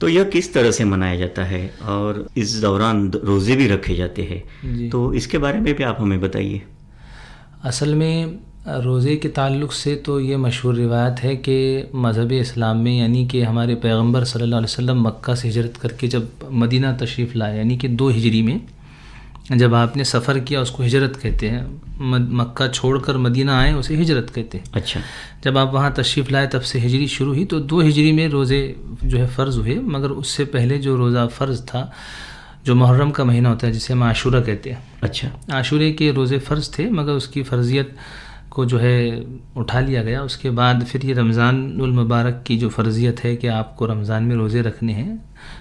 تو یہ کس طرح سے منایا جاتا ہے اور اس دوران روزے بھی رکھے جاتے ہیں؟ جی، تو اس کے بارے میں بھی آپ ہمیں بتائیے. اصل میں روزے کے تعلق سے تو یہ مشہور روایت ہے کہ مذہب اسلام میں یعنی کہ ہمارے پیغمبر صلی اللہ علیہ وسلم مکہ سے ہجرت کر کے جب مدینہ تشریف لائے، یعنی کہ 2 ہجری میں جب آپ نے سفر کیا اس کو ہجرت کہتے ہیں. مکہ چھوڑ کر مدینہ آئے اسے ہجرت کہتے ہیں. اچھا. جب آپ وہاں تشریف لائے تب سے ہجری شروع ہوئی. تو 2 ہجری میں روزے جو ہے فرض ہوئے، مگر اس سے پہلے جو روزہ فرض تھا جو محرم کا مہینہ ہوتا ہے جسے ہم عاشورہ کہتے ہیں، اچھا. عاشورے کے روزے فرض تھے، مگر اس کی فرضیت کو جو ہے اٹھا لیا گیا. اس کے بعد پھر یہ رمضان المبارک کی جو فرضیت ہے کہ آپ کو رمضان میں روزے رکھنے ہیں،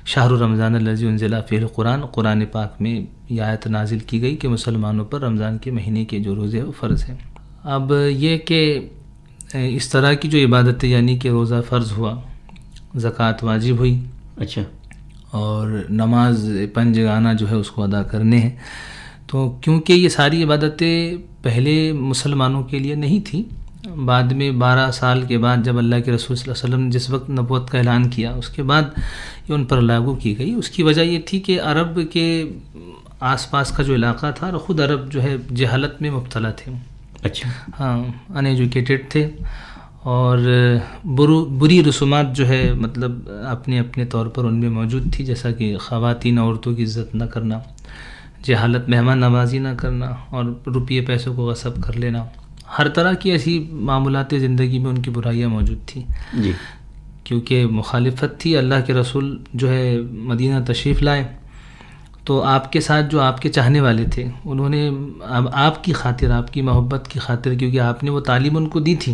شہر رمضان الذی انزل فیہ القرآن، قرآن پاک میں یہ آیت نازل کی گئی کہ مسلمانوں پر رمضان کے مہینے کے جو روزے ہیں وہ فرض ہیں. اب یہ کہ اس طرح کی جو عبادت یعنی کہ روزہ فرض ہوا، زکوٰۃ واجب ہوئی، اچھا. اور نماز 5 جگانہ جو ہے اس کو ادا کرنے ہیں. تو کیونکہ یہ ساری عبادتیں پہلے مسلمانوں کے لیے نہیں تھیں، بعد میں 12 سال کے بعد جب اللہ کے رسول صلی اللہ علیہ وسلم نے جس وقت نبوت کا اعلان کیا اس کے بعد یہ ان پر لاگو کی گئی. اس کی وجہ یہ تھی کہ عرب کے آس پاس کا جو علاقہ تھا اور خود عرب جو ہے جہالت میں مبتلا تھے. اچھا. ہاں، ان ایجوکیٹڈ تھے اور بری رسومات جو ہے مطلب اپنے اپنے طور پر ان میں موجود تھی، جیسا کہ خواتین عورتوں کی عزت نہ کرنا، جہالت مہمان نوازی نہ کرنا اور روپیے پیسوں کو غصب کر لینا. ہر طرح کی ایسی معاملات زندگی میں ان کی برائیاں موجود تھیں. جی. کیونکہ مخالفت تھی. اللہ کے رسول جو ہے مدینہ تشریف لائے تو آپ کے ساتھ جو آپ کے چاہنے والے تھے انہوں نے آپ کی خاطر، آپ کی محبت کی خاطر، کیونکہ آپ نے وہ تعلیم ان کو دی تھی،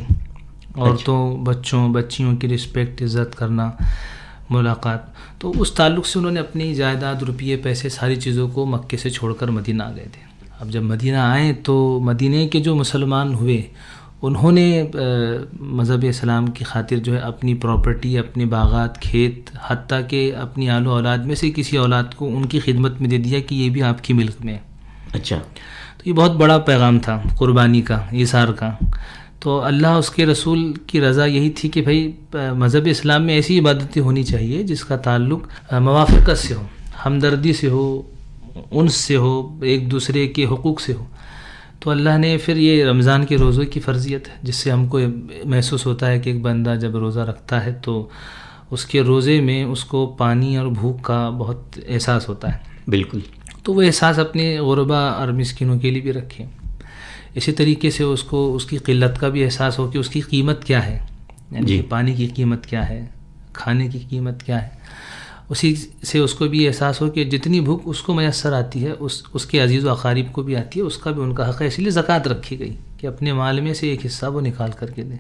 عورتوں بچوں بچیوں کی رسپیکٹ، عزت کرنا، ملاقات، تو اس تعلق سے انہوں نے اپنی جائیداد، روپیے، پیسے، ساری چیزوں کو مکے سے چھوڑ کر مدینہ آ گئے تھے. اب جب مدینہ آئے تو مدینہ کے جو مسلمان ہوئے انہوں نے مذہب اسلام کی خاطر جو ہے اپنی پراپرٹی، اپنے باغات، کھیت، حتیٰ کہ اپنی آل و اولاد میں سے کسی اولاد کو ان کی خدمت میں دے دیا کہ یہ بھی آپ کی ملک میں ہے. اچھا. تو یہ بہت بڑا پیغام تھا قربانی کا، ایثار کا. تو اللہ اس کے رسول کی رضا یہی تھی کہ بھائی مذہب اسلام میں ایسی عبادتیں ہونی چاہیے جس کا تعلق موافقت سے ہو، ہمدردی سے ہو، انس سے ہو، ایک دوسرے کے حقوق سے ہو. تو اللہ نے پھر یہ رمضان کے روزوں کی فرضیت ہے جس سے ہم کو محسوس ہوتا ہے کہ ایک بندہ جب روزہ رکھتا ہے تو اس کے روزے میں اس کو پانی اور بھوک کا بہت احساس ہوتا ہے. بالکل. تو وہ احساس اپنے غربا اور مسکینوں کے لیے بھی رکھیں. اسی طریقے سے اس کو اس کی قلت کا بھی احساس ہو کہ اس کی قیمت کیا ہے، یعنی پانی کی قیمت کیا ہے، کھانے کی قیمت کیا ہے. اسی سے اس کو بھی احساس ہو کہ جتنی بھوک اس کو میسر آتی ہے اس کے عزیز و اقارب کو بھی آتی ہے، اس کا بھی ان کا حق ہے. اس لیے زکوٰۃ رکھی گئی کہ اپنے مال میں سے ایک حصہ وہ نکال کر کے دیں،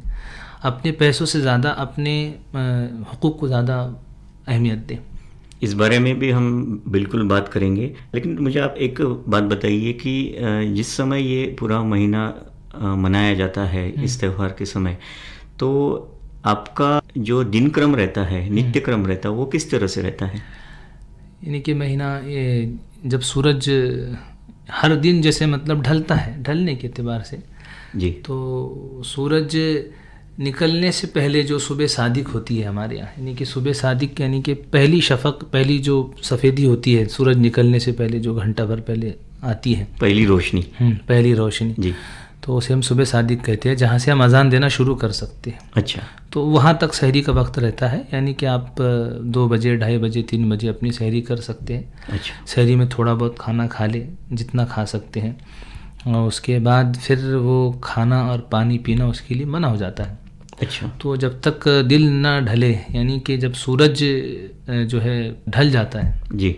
اپنے پیسوں سے زیادہ اپنے حقوق کو زیادہ اہمیت دیں. اس بارے میں بھی ہم بالکل بات کریں گے، لیکن مجھے آپ ایک بات بتائیے کہ جس سمے یہ پورا مہینہ منایا جاتا ہے اس تہوار کے سمے، تو آپ کا جو دن کرم رہتا ہے، نتیہ کرم رہتا ہے، وہ کس طرح سے رہتا ہے؟ یعنی کہ مہینہ جب سورج ہر دن جیسے مطلب ڈھلتا ہے، ڈھلنے کے اعتبار سے جی، تو سورج نکلنے سے پہلے جو صبح صادق ہوتی ہے ہمارے یہاں، یعنی کہ صبح صادق یعنی کہ پہلی شفق، پہلی جو سفیدی ہوتی ہے سورج نکلنے سے پہلے جو گھنٹہ بھر پہلے آتی ہے، پہلی روشنی، پہلی روشنی، جی، تو اسے ہم صبح صادق کہتے ہیں، جہاں سے ہم اذان دینا شروع کر سکتے ہیں. اچھا. تو وہاں تک سحری کا وقت رہتا ہے، یعنی کہ آپ 2 بجے، 2:30 بجے، 3 بجے اپنی سحری کر سکتے ہیں. اچھا. سحری میں تھوڑا بہت کھانا کھا لیں جتنا کھا سکتے ہیں، اور اس کے بعد پھر وہ کھانا اور پانی پینا اس کے لیے منع ہو جاتا ہے. اچھا. تو جب تک دل نہ ڈھلے، یعنی کہ جب سورج جو ہے ڈھل جاتا ہے، جی،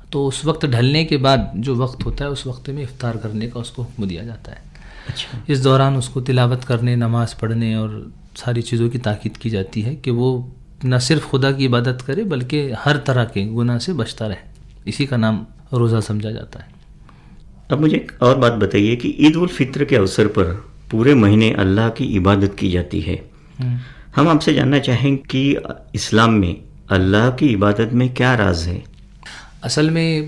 تو اس وقت ڈھلنے کے بعد جو وقت ہوتا ہے اس وقت میں افطار کرنے کا اس کو حکم دیا جاتا ہے. اچھا. اس دوران اس کو تلاوت کرنے، نماز پڑھنے اور ساری چیزوں کی تاکید کی جاتی ہے کہ وہ نہ صرف خدا کی عبادت کرے بلکہ ہر طرح کے گناہ سے بچتا رہے. اسی کا نام روزہ سمجھا جاتا ہے. اب مجھے ایک اور بات بتائیے کہ عید الفطر کے اوسر پر پورے مہینے اللہ کی عبادت کی جاتی ہے. ہم آپ سے جاننا چاہیں کہ اسلام میں اللہ کی عبادت میں کیا راز ہے؟ اصل میں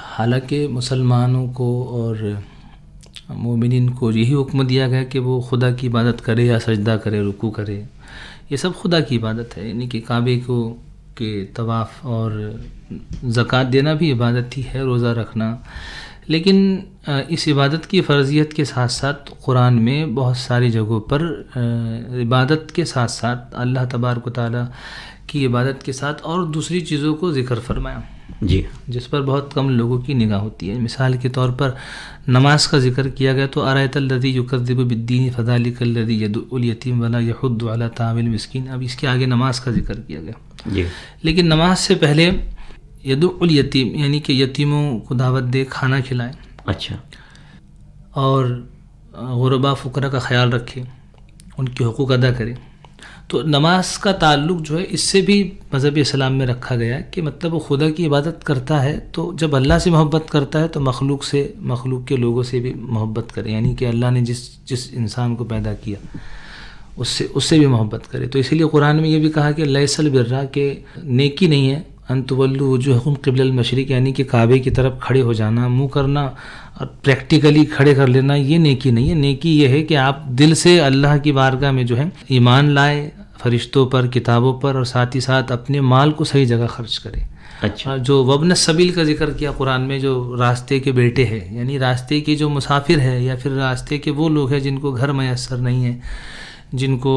حالانکہ مسلمانوں کو اور مومنین کو یہی حکم دیا گیا کہ وہ خدا کی عبادت کرے یا سجدہ کرے، رکوع کرے، یہ سب خدا کی عبادت ہے. یعنی کہ کعبے کو کہ طواف اور زکوٰۃ دینا بھی عبادت ہی ہے، روزہ رکھنا، لیکن اس عبادت کی فرضیت کے ساتھ ساتھ قرآن میں بہت ساری جگہوں پر عبادت کے ساتھ ساتھ اللہ تبارک و تعالیٰ کی عبادت کے ساتھ اور دوسری چیزوں کو ذکر فرمایا، جی جس پر بہت کم لوگوں کی نگاہ ہوتی ہے. مثال کے طور پر نماز کا ذکر کیا گیا تو ارأیت الذی یکذب بالدین فذلک الذی یدعو الیتیم ولا یحض علی طعام المسکین. اب اس کے آگے نماز کا ذکر کیا گیا، جی لیکن نماز سے پہلے یدعو الیتیم یعنی کہ یتیموں کو دعوت دے، کھانا کھلائیں، اچھا، اور غربا فقراء کا خیال رکھے، ان کے حقوق ادا کرے. تو نماز کا تعلق جو ہے اس سے بھی مذہب اسلام میں رکھا گیا ہے کہ مطلب وہ خدا کی عبادت کرتا ہے تو جب اللہ سے محبت کرتا ہے تو مخلوق کے لوگوں سے بھی محبت کرے، یعنی کہ اللہ نے جس انسان کو پیدا کیا اس سے بھی محبت کرے. تو اسی لیے قرآن میں یہ بھی کہا کہ لیس البر، کہ نیکی نہیں ہے ان تولوا وجوہکم قبل المشرق، یعنی کہ کعبے کی طرف کھڑے ہو جانا، منہ کرنا اور پریکٹیکلی کھڑے کر لینا، یہ نیکی نہیں ہے. نیکی یہ ہے کہ آپ دل سے اللہ کی بارگاہ میں جو ہے ایمان لائے فرشتوں پر، کتابوں پر، اور ساتھ ہی ساتھ اپنے مال کو صحیح جگہ خرچ کرے. اچھا، جو وابن السبیل کا ذکر کیا قرآن میں، جو راستے کے بیٹے ہیں، یعنی راستے کے جو مسافر ہے یا پھر راستے کے وہ لوگ ہیں جن کو گھر میسر نہیں ہے، جن کو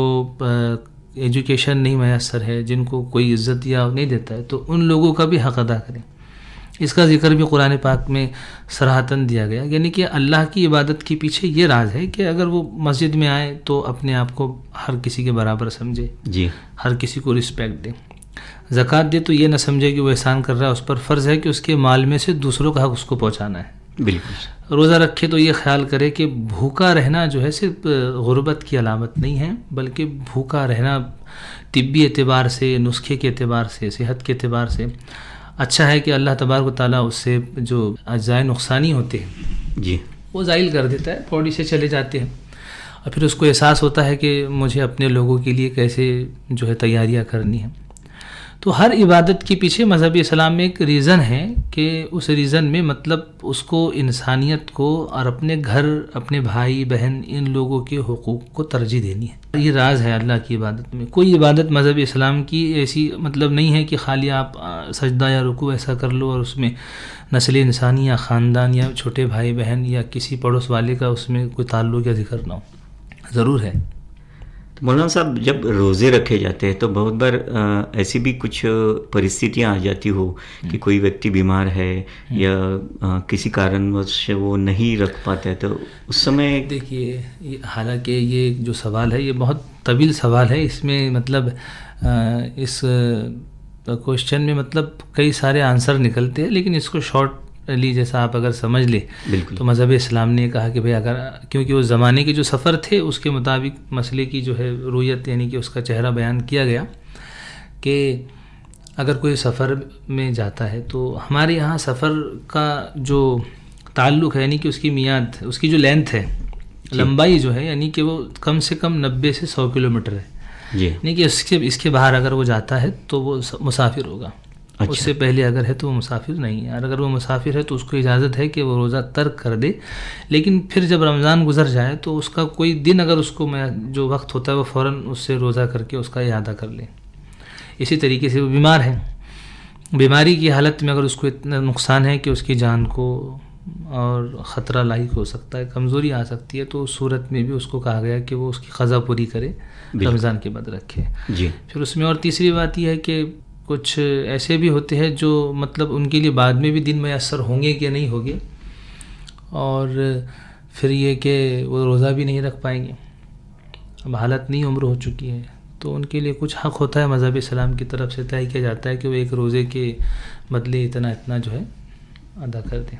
ایجوکیشن نہیں میسر ہے، جن کو کوئی عزت یا نہیں دیتا ہے، تو ان لوگوں کا بھی حق ادا کریں. اس کا ذکر بھی قرآن پاک میں صراحتاً دیا گیا، یعنی کہ اللہ کی عبادت کے پیچھے یہ راز ہے کہ اگر وہ مسجد میں آئے تو اپنے آپ کو ہر کسی کے برابر سمجھے، جی ہر کسی کو رسپیکٹ دے. زکوٰۃ دے تو یہ نہ سمجھے کہ وہ احسان کر رہا ہے، اس پر فرض ہے کہ اس کے مال میں سے دوسروں کا حق اس کو پہنچانا ہے. بالکل. روزہ رکھے تو یہ خیال کرے کہ بھوکا رہنا جو ہے صرف غربت کی علامت نہیں ہے، بلکہ بھوکا رہنا طبی اعتبار سے، نسخے کے اعتبار سے، صحت کے اعتبار سے اچھا ہے کہ اللہ تبارک و تعالیٰ اس سے جو اجزائے نقصانی ہوتے ہیں جی وہ زائل کر دیتا ہے، باڈی سے چلے جاتے ہیں، اور پھر اس کو احساس ہوتا ہے کہ مجھے اپنے لوگوں کے لیے کیسے جو ہے تیاریاں کرنی ہیں. تو ہر عبادت کے پیچھے مذہب اسلام میں ایک ریزن ہے کہ اس ریزن میں مطلب اس کو انسانیت کو اور اپنے گھر، اپنے بھائی بہن، ان لوگوں کے حقوق کو ترجیح دینی ہے. یہ راز ہے اللہ کی عبادت میں. کوئی عبادت مذہب اسلام کی ایسی مطلب نہیں ہے کہ خالی آپ سجدہ یا رکوع ایسا کر لو اور اس میں نسل انسانی یا خاندان یا چھوٹے بھائی بہن یا کسی پڑوس والے کا اس میں کوئی تعلق یا ذکر نہ ہو. ضرور ہے. مولانا صاحب، جب روزے رکھے جاتے ہیں تو بہت بار ایسی بھی کچھ پرستھتیاں آ جاتی ہو کہ کوئی ویکتی بیمار ہے یا کسی کارن سے وہ نہیں رکھ پاتا ہے، تو اس سمے دیکھیے، حالانکہ یہ جو سوال ہے یہ بہت طویل سوال ہے. اس میں مطلب اس کوشچن میں مطلب کئی سارے آنسر نکلتے ہیں، لیکن اس کو شارٹ جیسا آپ اگر سمجھ لیں تو مذہب اسلام نے کہا کہ بھئی اگر، کیونکہ اس زمانے کے جو سفر تھے اس کے مطابق مسئلے کی جو ہے رویت یعنی کہ اس کا چہرہ بیان کیا گیا کہ اگر کوئی سفر میں جاتا ہے تو ہمارے یہاں سفر کا جو تعلق ہے یعنی کہ اس کی میعاد، اس کی جو لینتھ ہے، لمبائی جو ہے، یعنی کہ وہ کم سے کم 90 سے 100 کلومیٹر ہے. جی، یعنی کہ اس کے باہر اگر وہ جاتا ہے تو وہ مسافر ہوگا. اس سے پہلے اگر ہے تو وہ مسافر نہیں ہے، اور اگر وہ مسافر ہے تو اس کو اجازت ہے کہ وہ روزہ ترک کر دے. لیکن پھر جب رمضان گزر جائے تو اس کا کوئی دن اگر اس کو جو وقت ہوتا ہے وہ فوراً اس سے روزہ کر کے اس کا اعادہ کر لے. اسی طریقے سے وہ بیمار ہے، بیماری کی حالت میں اگر اس کو اتنا نقصان ہے کہ اس کی جان کو اور خطرہ لاحق ہو سکتا ہے، کمزوری آ سکتی ہے، تو اس صورت میں بھی اس کو کہا گیا کہ وہ اس کی قضا پوری کرے، رمضان کے بعد رکھے. جی. پھر اس میں اور تیسری بات یہ ہے کہ کچھ ایسے بھی ہوتے ہیں جو مطلب ان کے لیے بعد میں بھی دن میسر ہوں گے کہ نہیں ہوں گے، اور پھر یہ کہ وہ روزہ بھی نہیں رکھ پائیں گے، اب حالت نہیں، عمر ہو چکی ہے، تو ان کے لیے کچھ حق ہوتا ہے مذہب اسلام کی طرف سے طے کیا جاتا ہے کہ وہ ایک روزے کے بدلے اتنا جو ہے ادا کر دیں.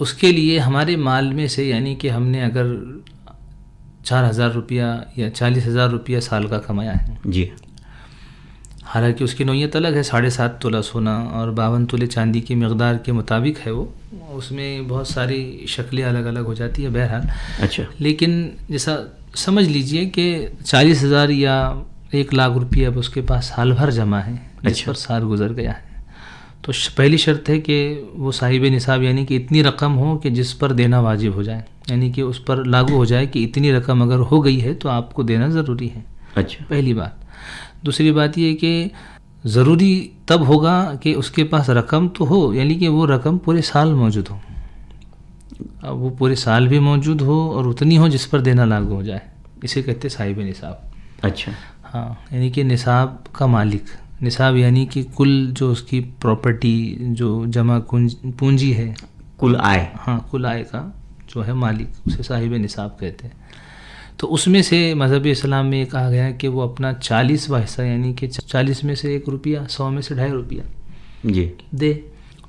اس کے لیے ہمارے مال میں سے یعنی کہ ہم نے اگر 4,000 روپیہ یا 40,000 روپیہ سال کا کمایا ہے، جی، حالانکہ اس کی نوعیت الگ ہے، 7.5 تولہ سونا اور 52 تولے چاندی کی مقدار کے مطابق ہے وہ، اس میں بہت ساری شکلیں الگ الگ ہو جاتی ہیں بہرحال. اچھا، لیکن جیسا سمجھ لیجئے کہ 40,000 یا 1,00,000 روپیہ اب اس کے پاس سال بھر جمع ہے، جس پر سال گزر گیا ہے. تو پہلی شرط ہے کہ وہ صاحب نصاب یعنی کہ اتنی رقم ہو کہ جس پر دینا واجب ہو جائے، یعنی کہ اس پر لاگو ہو جائے کہ اتنی رقم اگر ہو گئی ہے تو آپ کو دینا ضروری ہے. اچھا، پہلی بات. دوسری بات یہ کہ ضروری تب ہوگا کہ اس کے پاس رقم تو ہو، یعنی کہ وہ رقم پورے سال موجود ہو، وہ پورے سال بھی موجود ہو اور اتنی ہو جس پر دینا لاگو ہو جائے. اسے کہتے ہیں صاحب نصاب. اچھا، ہاں، یعنی کہ نصاب کا مالک. نصاب یعنی کہ کل جو اس کی پراپرٹی جو جمع پونجی ہے، کل آئے، ہاں، کل آئے کا جو ہے مالک، اسے صاحب نصاب کہتے ہیں. تو اس میں سے مذہب اسلام میں یہ کہا گیا ہے کہ وہ اپنا 40واں حصہ یعنی کہ 40 میں سے 1 روپیہ، 100 میں سے 2.5 روپیہ جی، دے.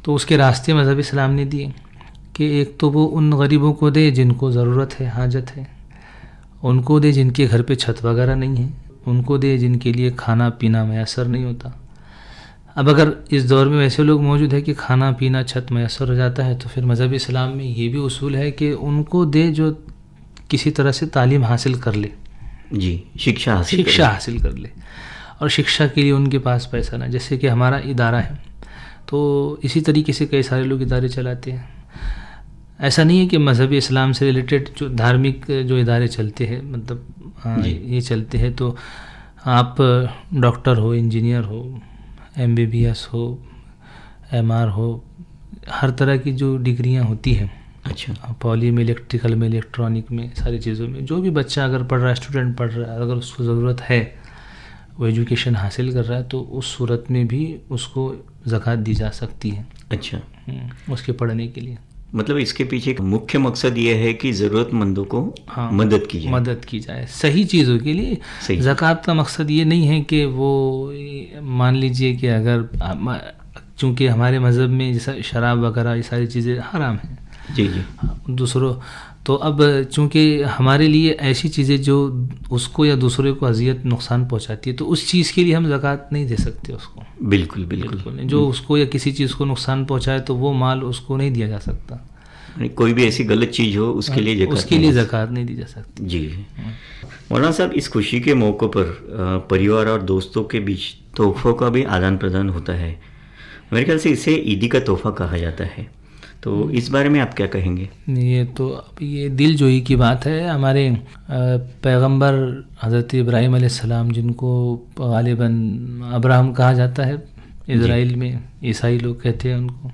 تو اس کے راستے مذہب اسلام نے دیے کہ ایک تو وہ ان غریبوں کو دے جن کو ضرورت ہے، حاجت ہے، ان کو دے جن کے گھر پہ چھت وغیرہ نہیں ہے، ان کو دے جن کے لیے کھانا پینا میسر نہیں ہوتا. اب اگر اس دور میں ویسے لوگ موجود ہیں کہ کھانا پینا چھت میسر ہو جاتا ہے تو پھر مذہب اسلام میں یہ بھی اصول ہے کہ ان کو دے جو کسی طرح سے تعلیم حاصل کر لے، جی، شکشا حاصل کر لے، اور شکشا کے لیے ان کے پاس پیسہ نہ. جیسے کہ ہمارا ادارہ ہے تو اسی طریقے سے کئی سارے لوگ ادارے چلاتے ہیں. ایسا نہیں ہے کہ مذہب اسلام سے ریلیٹڈ جو دھارمک جو ادارے چلتے ہیں، مطلب یہ چلتے ہیں، تو آپ ڈاکٹر ہو، انجینئر ہو، MBBS ہو، MR ہو، ہر طرح کی جو ڈگریاں ہوتی ہیں، اچھا، پولی میں، الیکٹریکل میں، الیکٹرانک میں، ساری چیزوں میں جو بھی بچہ اگر پڑھ رہا ہے، اسٹوڈنٹ پڑھ رہا ہے، اگر اس کو ضرورت ہے، وہ ایجوکیشن حاصل کر رہا ہے، تو اس صورت میں بھی اس کو زکوٰۃ دی جا سکتی ہے. اچھا، اس کے پڑھنے کے لیے. مطلب اس کے پیچھے مکھیہ مقصد یہ ہے کہ ضرورت مندوں کو مدد کی جائے صحیح چیزوں کے لیے. زکوٰۃ کا مقصد یہ نہیں ہے کہ وہ مان لیجئے کہ اگر چونکہ ہمارے مذہب میں جیسا شراب وغیرہ یہ ساری چیزیں حرام ہیں، جی جی، دوسروں تو اب چونکہ ہمارے لیے ایسی چیزیں جو اس کو یا دوسرے کو اذیت نقصان پہنچاتی ہے، تو اس چیز کے لیے ہم زکوٰۃ نہیں دے سکتے اس کو. بالکل بالکل. جو اس کو یا کسی چیز کو نقصان پہنچائے تو وہ مال اس کو نہیں دیا جا سکتا. کوئی بھی ایسی غلط چیز ہو اس کے لیے زکوٰۃ نہیں دی جا سکتی. جی مولانا صاحب، اس خوشی کے موقع پر پریوار اور دوستوں کے بیچ تحفوں کا بھی آدان پردان ہوتا ہے. میرے خیال سے اسے عیدی کا تحفہ کہا جاتا ہے، تو اس بارے میں آپ کیا کہیں گے؟ یہ تو اب یہ دل جوئی کی بات ہے. ہمارے پیغمبر حضرت ابراہیم علیہ السلام، جن کو غالباً ابراہم کہا جاتا ہے اسرائیل میں، عیسائی لوگ کہتے ہیں ان کو،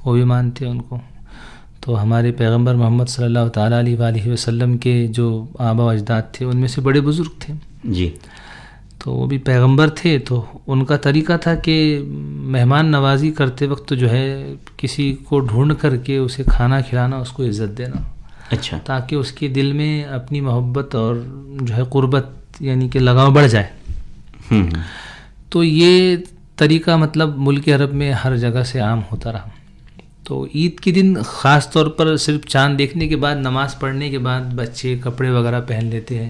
وہ بھی مانتے ہیں ان کو. تو ہمارے پیغمبر محمد صلی اللہ تعالیٰ علیہ وآلہ وسلم کے جو آبا و اجداد تھے ان میں سے بڑے بزرگ تھے جی، تو وہ بھی پیغمبر تھے. تو ان کا طریقہ تھا کہ مہمان نوازی کرتے وقت جو ہے کسی کو ڈھونڈ کر کے اسے کھانا کھلانا، اس کو عزت دینا. اچھا، تاکہ اس کے دل میں اپنی محبت اور جو ہے قربت یعنی کہ لگاؤ بڑھ جائے. تو یہ طریقہ مطلب ملک عرب میں ہر جگہ سے عام ہوتا رہا. تو عید کے دن خاص طور پر صرف چاند دیکھنے کے بعد، نماز پڑھنے کے بعد بچے کپڑے وغیرہ پہن لیتے ہیں،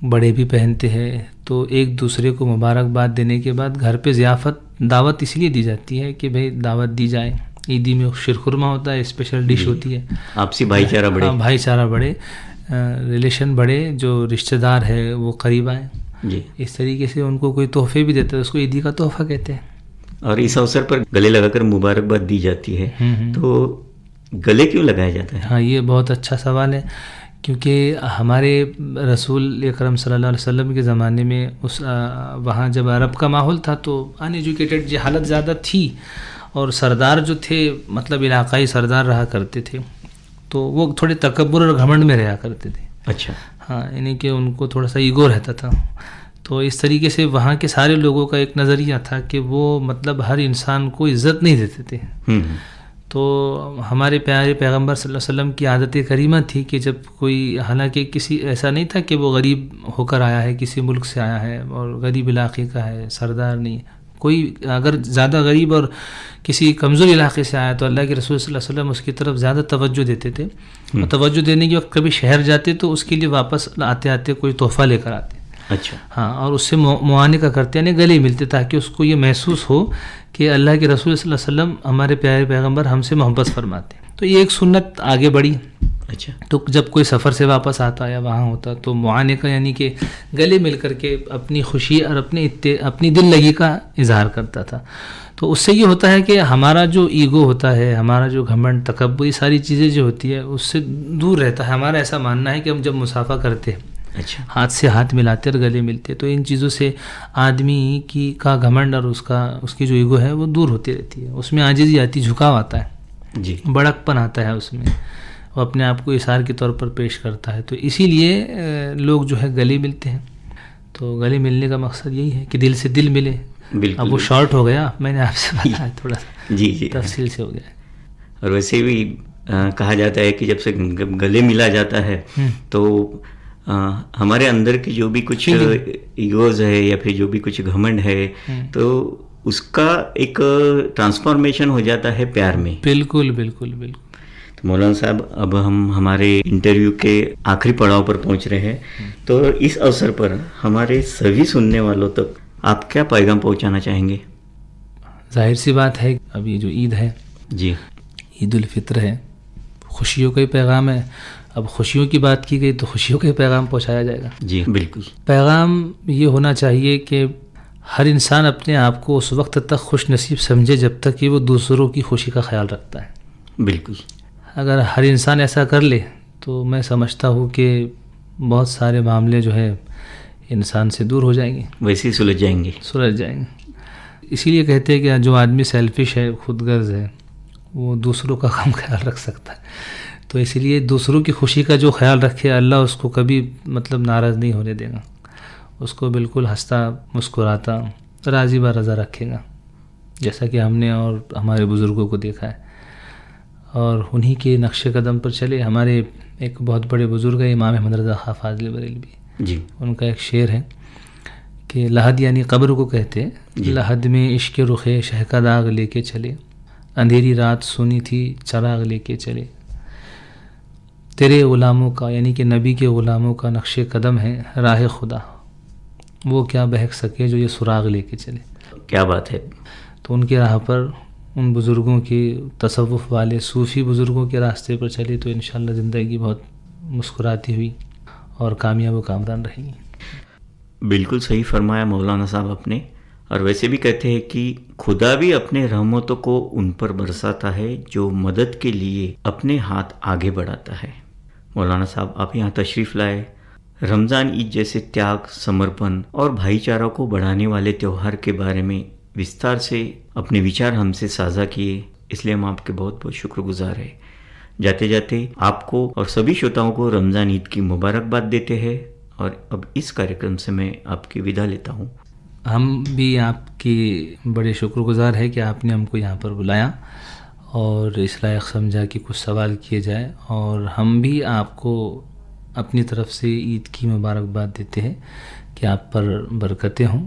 بڑے بھی پہنتے ہیں. تو ایک دوسرے کو مبارکباد دینے کے بعد گھر پہ دعوت اس لیے دی جاتی ہے کہ بھئی دعوت دی جائے. عیدی میں شیرخرما ہوتا ہے، اسپیشل ڈش ہوتی ہے، آپسی بھائی چارہ بڑے ریلیشن بڑے جو رشتہ دار ہے وہ قریب آئیں. جی، اس طریقے سے ان کو کوئی تحفے بھی دیتا ہے، اس کو عیدی کا تحفہ کہتے ہیں. اور اس اوسر پر گلے لگا کر مبارکباد دی جاتی ہے. تو گلے کیوں لگایا جاتا ہے؟ ہاں، یہ بہت اچھا سوال ہے. کیونکہ ہمارے رسول اکرم صلی اللہ علیہ وسلم کے زمانے میں وہاں جب عرب کا ماحول تھا تو ان ایجوکیٹڈ جہالت زیادہ تھی، اور سردار جو تھے مطلب علاقائی سردار رہا کرتے تھے، تو وہ تھوڑے تکبر اور گھمنڈ میں رہا کرتے تھے. اچھا، ہاں، یعنی کہ ان کو تھوڑا سا ایگو رہتا تھا. تو اس طریقے سے وہاں کے سارے لوگوں کا ایک نظریہ تھا کہ وہ مطلب ہر انسان کو عزت نہیں دیتے تھے. تو ہمارے پیارے پیغمبر صلی اللہ علیہ وسلم کی عادت کریمہ تھی کہ جب کوئی، حالانکہ کسی ایسا نہیں تھا کہ وہ غریب ہو کر آیا ہے، کسی ملک سے آیا ہے اور غریب علاقے کا ہے، سردار نہیں، کوئی اگر زیادہ غریب اور کسی کمزور علاقے سے آیا تو اللہ کے رسول صلی اللہ علیہ وسلم اس کی طرف زیادہ توجہ دیتے تھے، اور توجہ دینے کے وقت کبھی شہر جاتے تو اس کے لیے واپس آتے آتے کوئی تحفہ لے کر آتے. اچھا. ہاں، اور اس سے معانقہ کرتے یعنی گلے ملتے تاکہ اس کو یہ محسوس ہو کہ اللہ کے رسول صلی اللہ علیہ وسلم ہمارے پیارے پیغمبر ہم سے محبت فرماتے ہیں. تو یہ ایک سنت آگے بڑھی. اچھا. تو جب کوئی سفر سے واپس آتا یا وہاں ہوتا تو معانقہ یعنی کہ گلے مل کر کے اپنی خوشی اور اپنی دل لگی کا اظہار کرتا تھا. تو اس سے یہ ہوتا ہے کہ ہمارا جو ایگو ہوتا ہے، ہمارا جو گھمنڈ، تکبر، یہ ساری چیزیں جو ہوتی ہے اس سے دور رہتا ہے. ہمارا ایسا ماننا ہے کہ ہم جب مصافحہ کرتے ہیں، اچھا، ہاتھ سے ہاتھ ملاتے اور گلے ملتے، تو ان چیزوں سے آدمی کا گھمنڈ اور اس کی جو ایگو ہے وہ دور ہوتی رہتی ہے. اس میں عاجزی آتی، جھکاؤ آتا ہے، جی، بڑک پن آتا ہے اس میں، وہ اپنے آپ کو اظہار کے طور پر پیش کرتا ہے. تو اسی لیے لوگ جو ہے گلے ملتے ہیں. تو گلے ملنے کا مقصد یہی ہے کہ دل سے دل ملے. بالکل. اب وہ شارٹ ہو گیا، میں نے آپ سے بتایا تھوڑا سا جی جی تفصیل سے ہو گیا. اور ویسے بھی کہا جاتا ہے کہ جب سے گلے ملا جاتا ہے تو ہمارے اندر کی جو بھی کچھ ایگوز ہے یا پھر جو بھی کچھ گھمنڈ ہے تو اس کا ایک ٹرانسفارمیشن ہو جاتا ہے پیار میں. بالکل بالکل بالکل. تو مولانا صاحب اب ہم ہمارے انٹرویو کے آخری پڑاؤ پر پہنچ رہے ہیں. تو اس اوسر پر ہمارے سبھی سننے والوں تک آپ کیا پیغام پہنچانا چاہیں گے؟ ظاہر سی بات ہے، ابھی جو عید ہے، جی، عید الفطر ہے، خوشیوں کا ہی پیغام ہے. اب خوشیوں کی بات کی گئی تو خوشیوں کا ہی پیغام پہنچایا جائے گا. جی بالکل. پیغام یہ ہونا چاہیے کہ ہر انسان اپنے آپ کو اس وقت تک خوش نصیب سمجھے جب تک کہ وہ دوسروں کی خوشی کا خیال رکھتا ہے. بالکل. اگر ہر انسان ایسا کر لے تو میں سمجھتا ہوں کہ بہت سارے معاملے جو ہے انسان سے دور ہو جائیں گے، ویسے ہی سلجھ جائیں گے. اسی لیے کہتے ہیں کہ جو آدمی سیلفش ہے، خود غرض ہے، وہ دوسروں کا کم خیال رکھ سکتا ہے. تو اسی لیے دوسروں کی خوشی کا جو خیال رکھے، اللہ اس کو کبھی ناراض نہیں ہونے دے گا. اس کو بالکل ہنستا مسکراتا راضی با رضا رکھے گا، جیسا کہ ہم نے اور ہمارے بزرگوں کو دیکھا ہے. اور انہی کے نقش قدم پر چلے. ہمارے ایک بہت بڑے بزرگ ہیں امام احمد رضا خان فاضل بریلوی، جی، ان کا ایک شعر ہے کہ لحد یعنی قبر کو کہتے ہیں، لحد میں عشق رخے شہ کا داغ لے کے چلے، اندھیری رات سونی تھی چراغ لے کے چلے. تیرے غلاموں کا یعنی کہ نبی کے غلاموں کا نقش قدم ہے راہ خدا، وہ کیا بہک سکے جو یہ سراغ لے کے چلے. کیا بات ہے. تو ان کے راہ پر، ان بزرگوں کی تصوف والے صوفی بزرگوں کے راستے پر چلے تو انشاءاللہ زندگی بہت مسکراتی ہوئی اور کامیاب و کامران رہے گی. بالکل صحیح فرمایا مولانا صاحب آپ نے. اور ویسے بھی کہتے ہیں کہ خدا بھی اپنے رحمتوں کو ان پر برساتا ہے جو مدد کے لیے اپنے ہاتھ آگے بڑھاتا ہے. مولانا صاحب آپ یہاں تشریف لائے، رمضان عید جیسے تیاگ، سمرپن اور بھائی چارہ کو بڑھانے والے تہوار کے بارے میں وستار سے اپنے وچار ہم سے ساجھا کیے، اس لیے ہم آپ کے بہت بہت شکر گزار ہیں. جاتے جاتے آپ کو اور سبھی شروتاؤں کو رمضان عید کی مبارکباد دیتے ہیں. اور اب اس کاریکرم سے میں آپ کی ودا لیتا ہوں. ہم بھی آپ کی بڑے شکر گزار ہے کہ آپ نے ہم کو یہاں پر بلایا اور اس لائق سمجھا کہ کچھ سوال کیے جائے، اور ہم بھی آپ کو اپنی طرف سے عید کی مبارکباد دیتے ہیں کہ آپ پر برکتیں ہوں